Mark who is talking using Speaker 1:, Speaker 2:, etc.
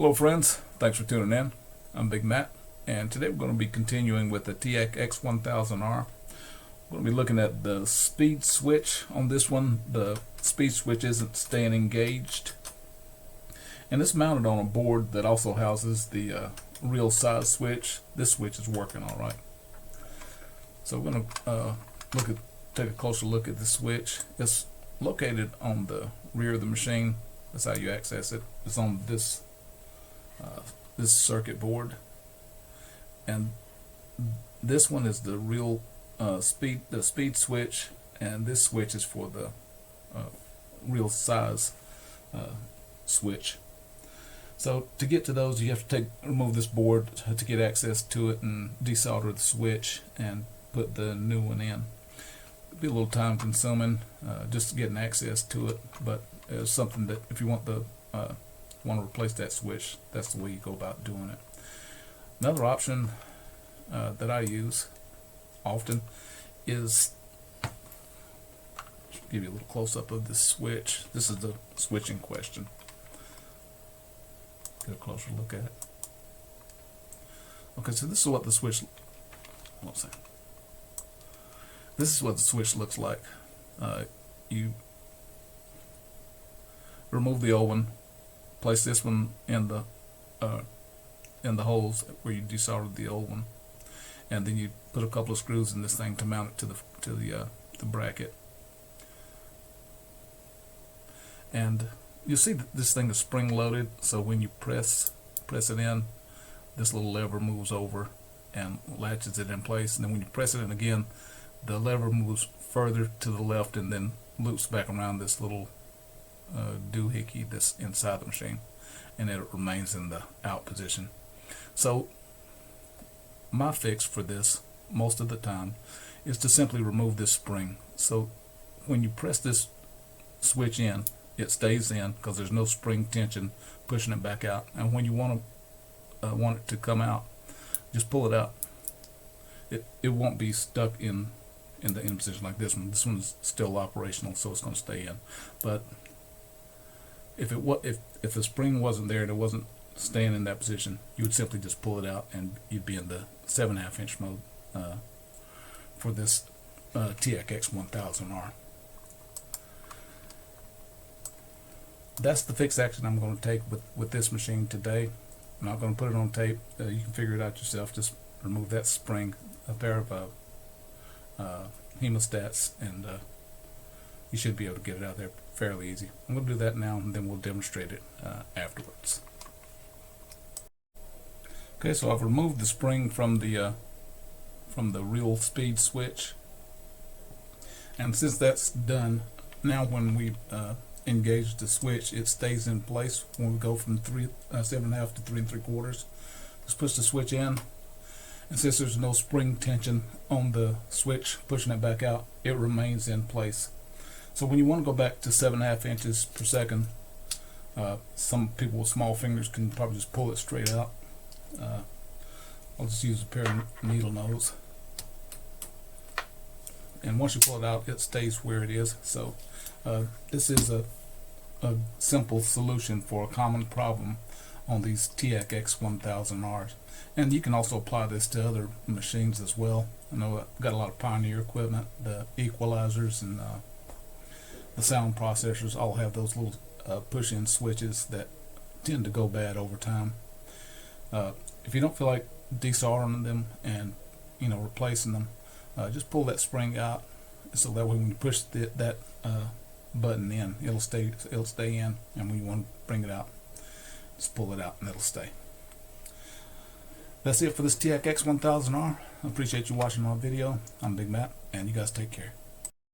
Speaker 1: Hello friends, thanks for tuning in. I'm Big Matt, and today we're going to be continuing with the TEAC X1000R. We're going to be looking at the speed switch on this one. The speed switch isn't staying engaged, and it's mounted on a board that also houses the real size switch. This switch is working all right. So we're going to take a closer look at the switch. It's located on the rear of the machine. That's how you access it. It's on this circuit board, and this one is the real speed switch, and this switch is for the real size switch. So to get to those, you have to remove this board to get access to it and desolder the switch and put the new one in. It'll be a little time consuming just getting access to it, but it's something that if you want to replace that switch, that's the way you go about doing it. Another option that I use often is, give you a little close-up of this switch. This is the switch in question. Get a closer look at it. Okay, so this is what the switch. This is what the switch looks like. You remove the old one, place this one in the holes where you desoldered the old one, and then you put a couple of screws in this thing to mount it to the bracket. And you'll see that this thing is spring loaded, so when you press it in, this little lever moves over and latches it in place, and then when you press it in again, the lever moves further to the left and then loops back around this little doohickey that's inside the machine, and it remains in the out position. So my fix for this most of the time is to simply remove this spring. So when you press this switch in, it stays in because there's no spring tension pushing it back out, and when you want it to come out, just pull it out. It won't be stuck in the in position like this one. This one's still operational, so it's going to stay in. But if the spring wasn't there and it wasn't staying in that position, you would simply just pull it out and you'd be in the 7.5 inch mode for this TEAC X1000R. That's the fix action I'm going to take with this machine today. I'm not going to put it on tape. You can figure it out yourself. Just remove that spring, a pair of hemostats, and you should be able to get it out there fairly easy. I'm going to do that now, and then we'll demonstrate it afterwards. Okay, so I've removed the spring from the real speed switch, and since that's done, now when we engage the switch, it stays in place when we go from 7.5 to 3 3/4. Just push the switch in, and since there's no spring tension on the switch pushing it back out, it remains in place. So when you want to go back to 7.5 inches per second, some people with small fingers can probably just pull it straight out. I'll just use a pair of needle nose, and once you pull it out, it stays where it is. So this is a simple solution for a common problem on these TEAC X1000Rs, and you can also apply this to other machines as well. I know I've got a lot of Pioneer equipment. The equalizers and the sound processors all have those little push-in switches that tend to go bad over time. If you don't feel like desoldering them and replacing them, just pull that spring out, so that way when you push that button in, it'll stay in, and when you want to bring it out, just pull it out and it'll stay. That's it for this TEAC X1000R. I appreciate you watching my video. I'm Big Matt, and you guys take care.